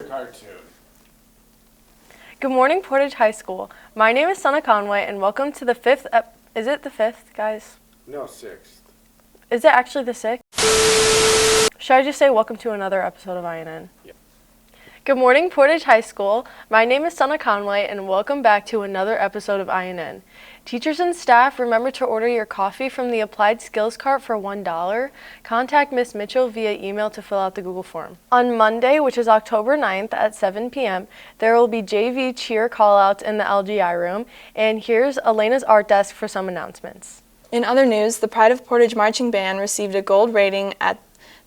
Cartoon. Good morning, Portage High School. My name is Sana Conway, and welcome to the fifth is it the fifth, guys? No, sixth. Is it actually the sixth? Should I just say welcome to another episode of INN? Yeah. Good morning, Portage High School. My name is Sana Conway, and welcome back to another episode of INN. Teachers and staff, remember to order your coffee from the Applied Skills Cart for $1. Contact Ms. Mitchell via email to fill out the Google form. On Monday, which is October 9th at 7 p.m., there will be JV cheer callouts in the LGI room. And here's Elena's art desk for some announcements. In other news, the Pride of Portage Marching Band received a gold rating at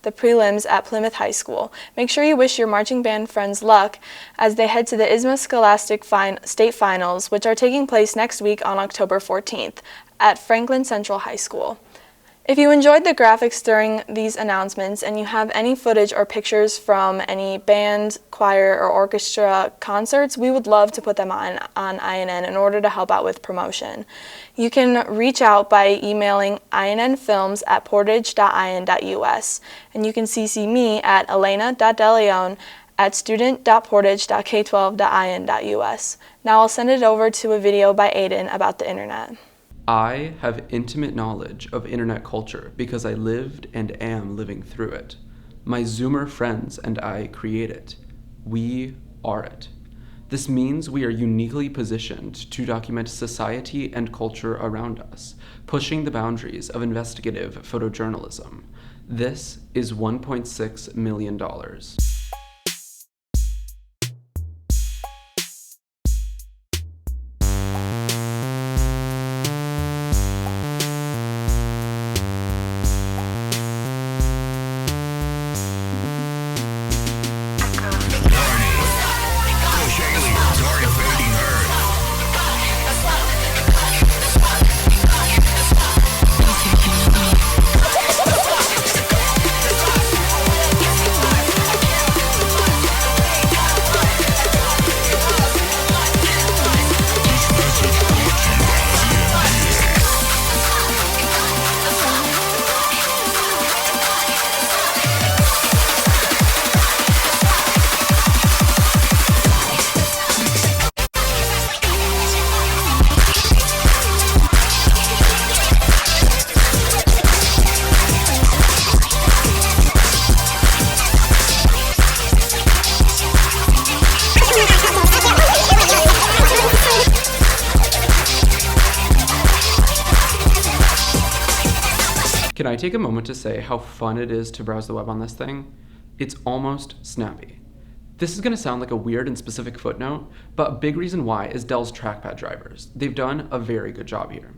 the prelims at Plymouth High School. Make sure you wish your marching band friends luck as they head to the ISMA Scholastic State Finals, which are taking place next week on October 14th at Franklin Central High School. If you enjoyed the graphics during these announcements and you have any footage or pictures from any band, choir, or orchestra concerts, we would love to put them on INN in order to help out with promotion. You can reach out by emailing innfilms@portage.in.us, and you can CC me at elena.deleon@student.portage.k12.in.us. Now I'll send it over to a video by Aiden about the internet. I have intimate knowledge of internet culture because I lived and am living through it. My Zoomer friends and I create it. We are it. This means we are uniquely positioned to document society and culture around us, pushing the boundaries of investigative photojournalism. This is $1.6 million. Can I take a moment to say how fun it is to browse the web on this thing? It's almost snappy. This is going to sound like a weird and specific footnote, but a big reason why is Dell's trackpad drivers. They've done a very good job here.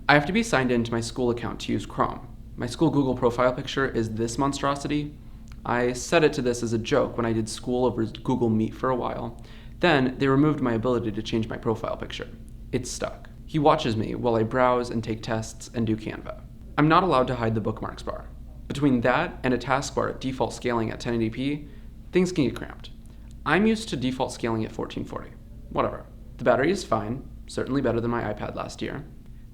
I have to be signed in to my school account to use Chrome. My school Google profile picture is this monstrosity. I set it to this as a joke when I did school over Google Meet for a while. Then they removed my ability to change my profile picture. It's stuck. He watches me while I browse and take tests and do Canva. I'm not allowed to hide the bookmarks bar. Between that and a taskbar at default scaling at 1080p, things can get cramped. I'm used to default scaling at 1440. Whatever. The battery is fine, certainly better than my iPad last year.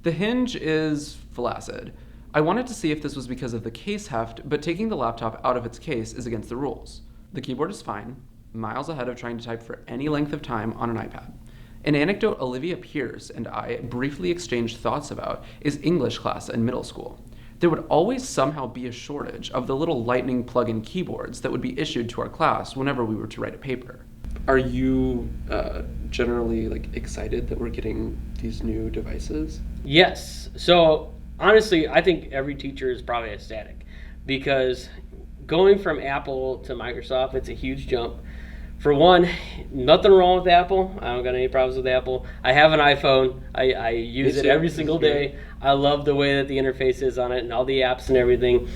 The hinge is flaccid. I wanted to see if this was because of the case heft, but taking the laptop out of its case is against the rules. The keyboard is fine, miles ahead of trying to type for any length of time on an iPad. An anecdote Olivia Pierce and I briefly exchanged thoughts about is English class in middle school. There would always somehow be a shortage of the little lightning plug-in keyboards that would be issued to our class whenever we were to write a paper. Are you generally excited that we're getting these new devices? Yes. So honestly, I think every teacher is probably ecstatic because going from Apple to Microsoft, it's a huge jump. For one, nothing wrong with Apple. I don't got any problems with Apple. I have an iPhone. I use it every single day. I love the way that the interface is on it and all the apps and everything.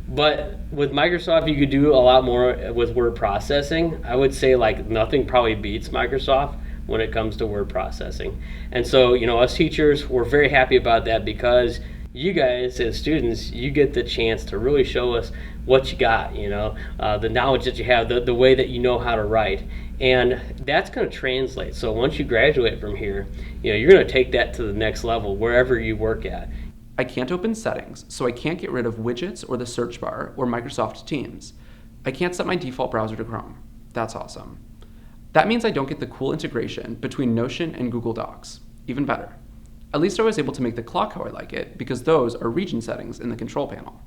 But with Microsoft, you could do a lot more with word processing. I would say nothing probably beats Microsoft when it comes to word processing. And so, us teachers, we're very happy about that because you guys as students, you get the chance to really show us what you got, the knowledge that you have, the way that you know how to write. And that's going to translate. So once you graduate from here, you're going to take that to the next level wherever you work at. I can't open settings, so I can't get rid of widgets or the search bar or Microsoft Teams. I can't set my default browser to Chrome. That's awesome. That means I don't get the cool integration between Notion and Google Docs. Even better. At least I was able to make the clock how I like it, because those are region settings in the control panel.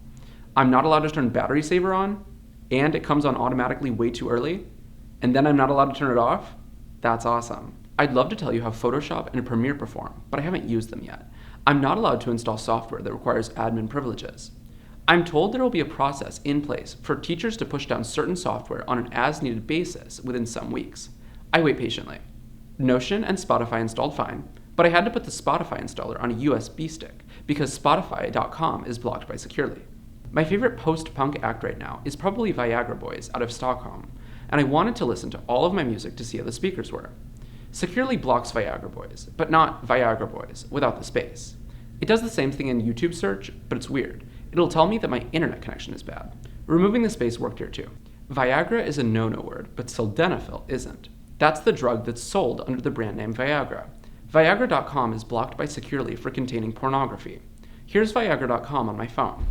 I'm not allowed to turn battery saver on, and it comes on automatically way too early, and then I'm not allowed to turn it off? That's awesome. I'd love to tell you how Photoshop and Premiere perform, but I haven't used them yet. I'm not allowed to install software that requires admin privileges. I'm told there will be a process in place for teachers to push down certain software on an as-needed basis within some weeks. I wait patiently. Notion and Spotify installed fine, but I had to put the Spotify installer on a USB stick because Spotify.com is blocked by Securely. My favorite post-punk act right now is probably Viagra Boys out of Stockholm, and I wanted to listen to all of my music to see how the speakers were. Securely blocks Viagra Boys, but not Viagra Boys without the space. It does the same thing in YouTube search, but it's weird. It'll tell me that my internet connection is bad. Removing the space worked here too. Viagra is a no-no word, but sildenafil isn't. That's the drug that's sold under the brand name Viagra. Viagra.com is blocked by Securely for containing pornography. Here's Viagra.com on my phone.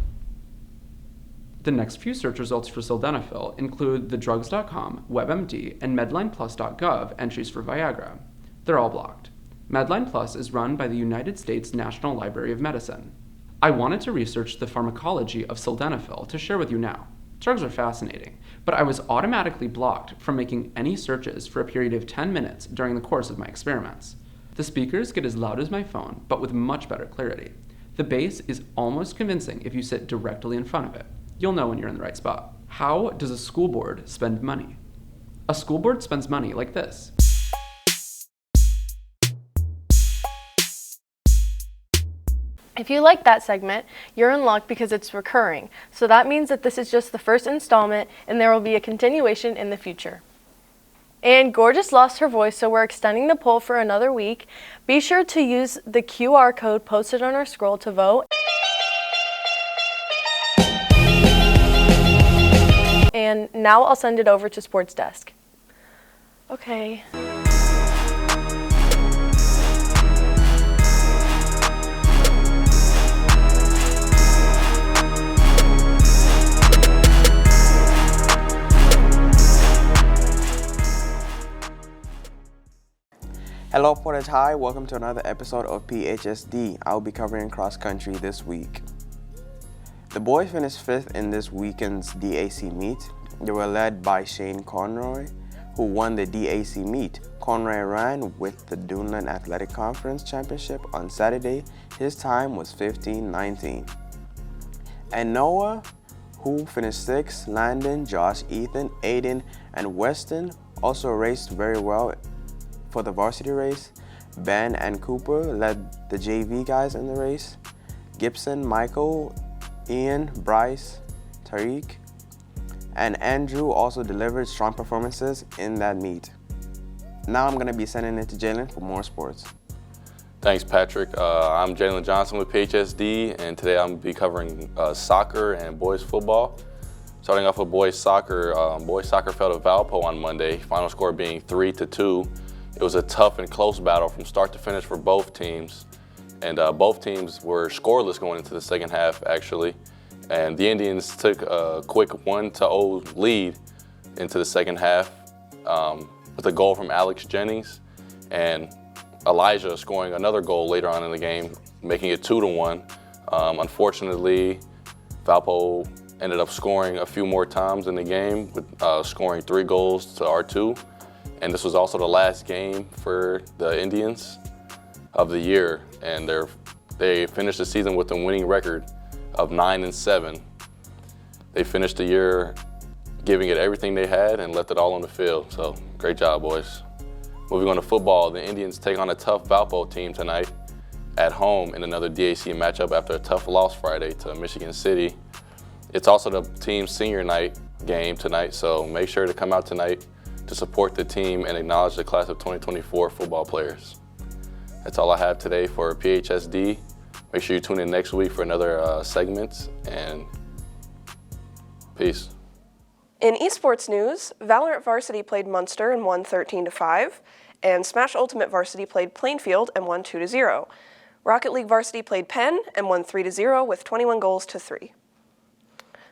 The next few search results for sildenafil include thedrugs.com, WebMD, and MedlinePlus.gov entries for Viagra. They're all blocked. Medline Plus is run by the United States National Library of Medicine. I wanted to research the pharmacology of sildenafil to share with you now. Drugs are fascinating, but I was automatically blocked from making any searches for a period of 10 minutes during the course of my experiments. The speakers get as loud as my phone, but with much better clarity. The bass is almost convincing if you sit directly in front of it. You'll know when you're in the right spot. How does a school board spend money? A school board spends money like this. If you like that segment, you're in luck because it's recurring. So that means that this is just the first installment and there will be a continuation in the future. And Gorgeous lost her voice, so we're extending the poll for another week. Be sure to use the QR code posted on our scroll to vote. And now I'll send it over to Sports Desk. Okay. Hello Portage High, welcome to another episode of PHSD. I'll be covering cross country this week. The boys finished 5th in this weekend's DAC meet. They were led by Shane Conroy, who won the DAC meet. Conroy ran with the Duneland Athletic Conference Championship on Saturday. His time was 15:19. And Noah, who finished 6th, Landon, Josh, Ethan, Aiden, and Weston also raced very well for the varsity race. Ben and Cooper led the JV guys in the race. Gibson, Michael, Ian, Bryce, Tariq, and Andrew also delivered strong performances in that meet. Now I'm going to be sending it to Jalen for more sports. Thanks, Patrick. I'm Jalen Johnson with PHSD, and today I'm going to be covering soccer and boys football. Starting off with boys soccer fell to Valpo on Monday, final score being 3-2. It was a tough and close battle from start to finish for both teams. And both teams were scoreless going into the second half, actually. And the Indians took a quick 1-0 lead into the second half with a goal from Alex Jennings and Elijah scoring another goal later on in the game, making it 2-1. Unfortunately, Valpo ended up scoring a few more times in the game, with scoring 3 goals to our 2. And this was also the last game for the Indians of the year, and they finished the season with a winning record of 9-7. They finished the year giving it everything they had and left it all on the field. So great job, boys. Moving on to football, the Indians take on a tough Valpo team tonight at home in another DAC matchup after a tough loss Friday to Michigan City. It's also the team's senior night game tonight, so make sure to come out tonight to support the team and acknowledge the class of 2024 football players. That's all I have today for PHSD. Make sure you tune in next week for another segment, and peace. In esports news, Valorant Varsity played Munster and won 13-5, and Smash Ultimate Varsity played Plainfield and won 2-0. Rocket League Varsity played Penn and won 3-0 with 21 goals to 3.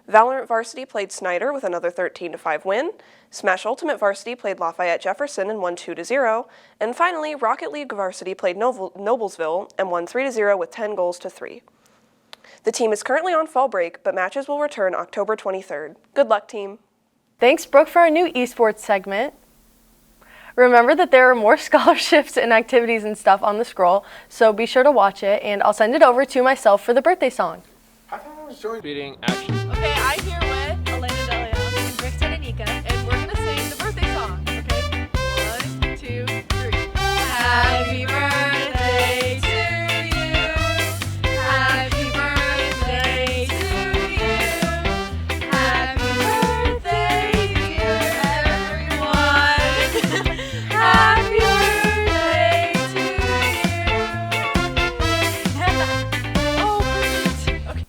Valorant Varsity played Snyder with another 13-5 win. Smash Ultimate Varsity played Lafayette Jefferson and won 2-0. And finally, Rocket League Varsity played Noblesville and won 3-0 with 10 goals to 3. The team is currently on fall break, but matches will return October 23rd. Good luck, team. Thanks, Brooke, for our new esports segment. Remember that there are more scholarships and activities and stuff on the scroll, so be sure to watch it, and I'll send it over to myself for the birthday song. I thought I was joining. Reading action. Okay, I'm here with Elena Delia and Brixton and Nika, and we're gonna sing the birthday song. Okay, 1, 2, 3. Happy birthday to you. Happy birthday to you. Happy birthday, dear everyone. Happy birthday to you. Oh, perfect. Okay.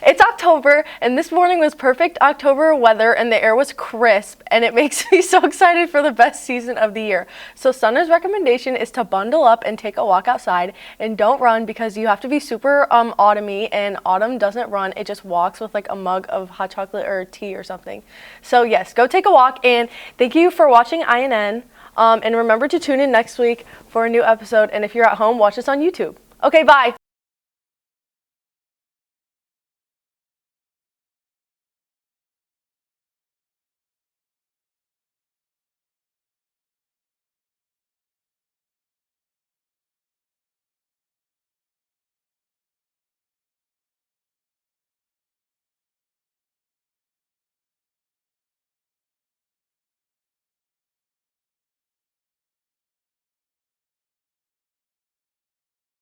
It's October, and this morning was perfect October weather, and the air was crisp, and it makes me so excited for the best season of the year. So Sunna's recommendation is to bundle up and take a walk outside, and don't run because you have to be super autumny, and Autumn doesn't run, it just walks with like a mug of hot chocolate or tea or something. So yes, go take a walk, and thank you for watching INN, and remember to tune in next week for a new episode, and if you're at home, watch us on YouTube. Okay, bye!